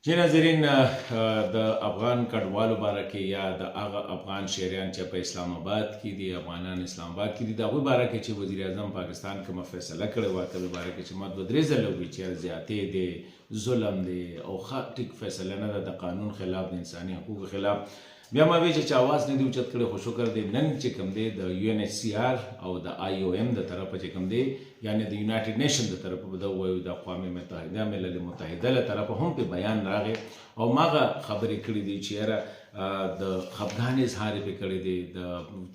چې ناظرین د افغان کډوالو باره کې یا د هغه افغان شهریان چې په اسلام آباد کې دي افغانان اسلام آباد کې دي د هغوی باره کې چې وزیر اعظم پاکستان کومه فیصله کړې وه هغې باره کې چې ما دوه درې ځله وویل چې زیاتې دی ظلم دی او ښه ټیک فیصله نه ده د قانون خلاف د انساني حقوقو خلاف بیا ما وی چې اواز نه دی اوچت کړی خو شکر دی نن چې کوم دی د UNHCR او د IOM د طرفه چې کوم دی یعنی د یونایټډ نیشن د طرفه به دا وایو د اقوام متحده ملل متحده له طرفه هم په بیان راغی او ماغه خبرې کړې دي چې یاره د خفګان اظهار یې پې کړی دی د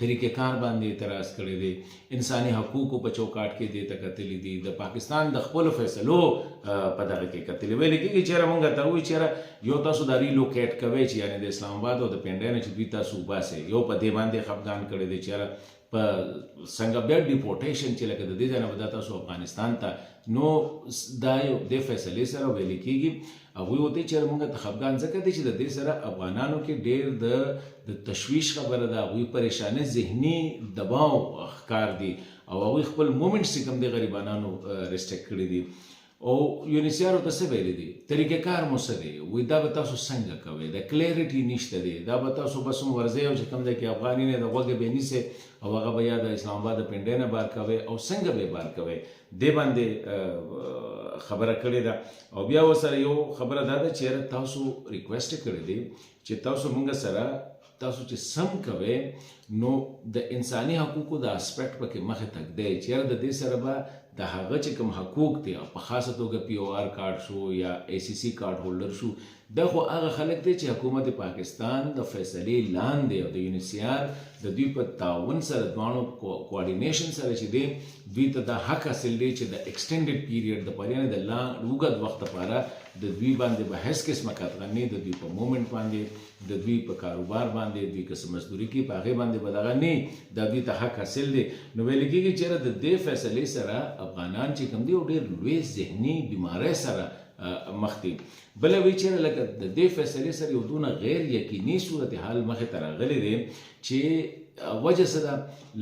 طریقې کار باندې اعتراض کړی دی انساني حقوقو په چوکاټ کې دې ته کتلي دي د پاکستان د خپلو فیصلو په دغه کې کتلي ویل کېږي چې یاره مونږ ته ووایي چې یاره یو تاسو دا ریلوکیټ کوئ چې یعنې د اسلام آباد او د پنډۍ نه چې دوی تاسو وباسئ یو په دې باندې خفګان کړی دی چې یاره په څنګه بیا ډیپورټیشن چې لکه د دې ځای نه به دا تاسو افغانستان ته نو دا یو دې فیصلې سره ویل کېږي هغوی وتې چې موږ ته خفګان ځکه دی چې د دې سره افغانانو کې ډېر د تشویش خبره ده هغوی پریشانه ذهني دباو ښکار دي او هغوی خپل مومنټس چې کوم دی غریبانانو ریسټریکټ کړي دي او UNHCR ورته څه ویلي دي طریقې کار مو څه دی وایي دا به تاسو څنګه کوئ د کلیرټي نشته دی دا به تاسو بس هم ورځئ او چې کوم دی کې افغاني نه د غوږه به نیسئ او هغه به یا د اسلام آباد د پنډۍ نه بار کوئ او څنګه به یې بار کوئ دې باندې خبره کړې ده او بیا ورسره یو خبره دا ده چې یاره تاسو ریکویسټ کړی دی چې تاسو موږ سره تاسو چې سم کوئ نو د انساني حقوقو د اسپیکټ پکې مخې تګ دی چې یاره د دې سره به د هغه چې کوم حقوق دي په خاصه توګه POR کارت شو یا ACC کارت هولډر شو دا خو هغه خلک دی چې حکومت پاکستان د فیصلې لاندې او د UNHCR د دوی په تعاون سره دواړو کوارډینیشن سره چې دی دوی ته دا حق حاصل دی چې د ایکسټینډډ پیریډ د پاره نه د اوږد وخت لپاره د دوی باندې به هیڅ قسمه قطعنې د دوی په مومنټ باندې د دوی په کاروبار باندې دوی که څه مزدوري کوي په هغې باندې به دغه نه د دوی ته حق حاصل دی نو ویل کېږي چې د دې فیصلې سره افغانان چې کوم دي او ډېر لوی ذهني بیمارۍ سره مخ دي بله وایي چې لکه د دې فیصلې سره یو دونه غیر یقیني صورتحال مخې ته راغلی دی چې وجه څه ده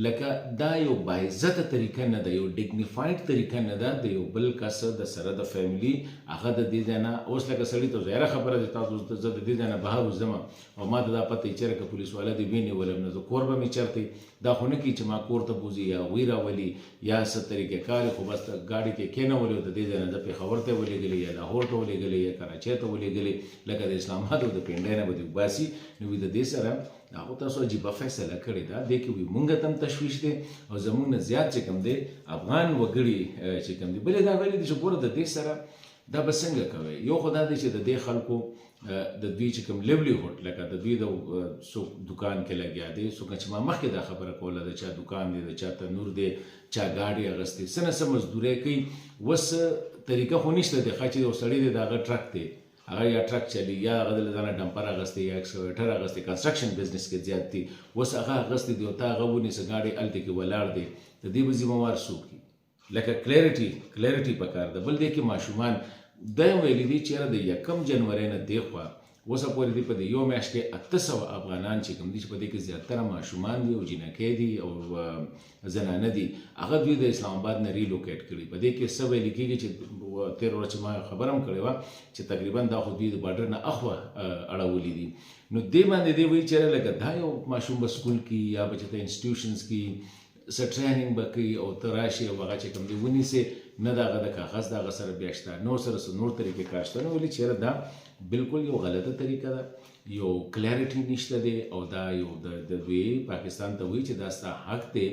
لکه دا یو باعزته طریقه نه ده یو ډیګنیفاید طریقه نه ده د یو بل کس د سره د فیملي هغه د دې ځای نه اوس لکه سړي ته ظاهره خبره ده تاسو زه د دې ځای نه بهر وځم او ما ته دا پته یې چېرې که پولیس والا دې ونیولم نو زه کور به مې چېرته دا خو نه کي چې ما کور ته بوځي یا وی راولي یا څه طریقې کار خو بس ګاډي کې کېنولي او د دې ځای نه زه پېښور ته ولېږلې یا لاهور ته ولېږلې یا کراچۍ ته ولېږلې لکه د اسلام آباد او د پنډۍ نه به دې وباسي نو د دې سره هغو تاسو عجیبه فیصله کړې ده دې کې وي مونږ ته هم تشویش دی او زموږ نه زیات چې کوم دی افغان وګړي چې کوم دی بلې دا ویلي دي چې ګوره د دې سره دا به څنګه کوئ یو خو دا دی چې د دې خلکو د دوی چې کوم لیولیهوډ لکه د دوی د څوک دکان کې لګیا دی څوک چې ما مخکې دا خبره کوله د چا دکان دی د چا تنور دی چا ګاډي اغوستې څه نه څه مزدورۍ کوي اوس طریقه خو نشته دی ښه چې یو سړی دی د هغه ټرک دی هغه یا ټرک چلی یا هغه د ځانه ډمپر اغوستی یا ایکسکاویټر اغوستی کنسټرکشن بزنس کې زیات دي اوس هغه اغوستی دی او تا هغه ونیسه ګاډي هلته کې ولاړ دی د دې به ذمهوار څوک دي لکه کلیرټي پکار ده بل دی کې ماشومان دا ویلي دي چې د 1 جنوري نه دېخوا اوسه پورې دی په دې یو میاشت کې 800 افغانان چې کوم دي چې په دې کې زیاتره ماشومان دي او جینکۍ دي او زنانه دي هغه دوی د اسلام آباد نه ریلوکیټ کړي په دې کې څه ویل کېږي چې تېره ورځ چې ما خبره هم کړې وه چې تقریبا دا خو دوی د بارډر نه اخوا اړولي دي نو دې باندې دی وایي چې لکه دا یو ماشوم به سکول کې یا به چې ته انسټیټیوشنز کې څه ټریننګ به کوي او ته راشي او هغه چې کوم دی ونیسې نه د هغه د کاغذ د هغه سره بیا شته نور سره څه نور طریقې کار شته نو ولې چېرې دا بالکل یو غلطه طریقه ده یو کلیرټي نشته دی او دا یو د دوی پاکستان ته وایي چې دا ستا حق دی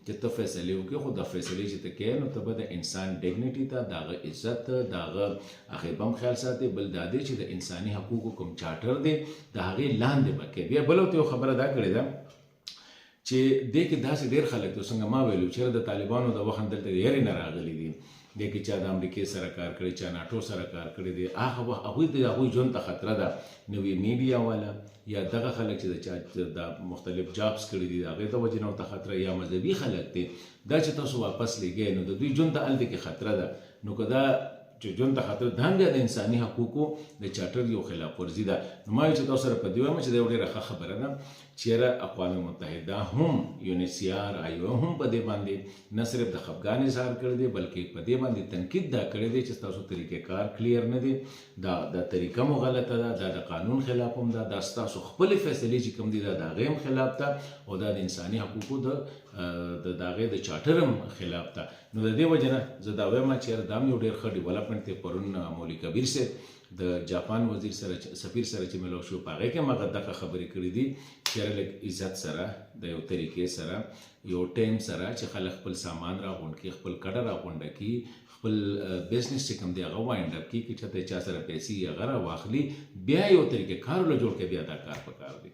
چې ته فیصلې وکړې خو دا فیصلې چې ته کوې نو ته به د انسان ډیګنیټي ته د هغه عزت د هغه هغې به هم خیال ساتې بل دا دی چې د انساني حقوقو کوم چارټر دی د هغې لاندې به کوې بیا بله ورته یو خبره دا کړې ده چې دې کې داسې ډېر خلک دي څنګه ما ویلو چې د طالبانو د وخت دلته یاري نه راغلي دي دې کې چا د امریکې سره کار کړی چا ناټو سره کار کړی دی هغوی ژوند ته خطره ده نوې میډیا والا یا دغه خلک چې د چا د مختلف جابس کړي دي د هغې د وجې نه ورته خطره یا مذهبي خلک دي دا چې تاسو واپس لېږئ نو د دوی ژوند ته هلته کې خطره ده نو که دا چې ژوند ته خطر دا هم بیا د انساني حقوقو د چارټر یو خلاف ورزي ده. نو ما چې تاسو سره په دې وایم چې دا یو ډېره ښه خبره ده چیرې اقوام متحده هم UNHCR IOM هم په دې باندې نه صرف د خفګان اظهار کړی دی بلکې په دې باندې تنقید دا کړی دی چې تاسو طریقې کار کلیر نه دی، دا طریقه مو غلطه ده، دا د قانون خلاف هم ده، دا ستاسو خپلې فیصلې چې کوم دي دا د هغې هم خلاف ده او دا د انساني حقوقو د هغې د چارټر هم خلاف ده. نو د دې وجه نه زه دا وایم چې دا هم یو ډېر ښه ډیولپمنټ دی. پرون مولوي کبیر صاحب د جاپان وزیر سره سفیر سره چې ملو شو په هغې کې هم هغه دغه خبرې کړې دي چې لږ عزت سره د یو طریقې سره یو ټایم سره چې خلک خپل سامان راغونډ کړي، خپل کډه راغونډه کړي، خپل بزنس چې کوم دی هغه وایند اپ کړي، چې چاته چا سره پیسې هغه راواخلي، بیا یو طریقې کار له جوړ کړي، بیا دا کار پکار دی.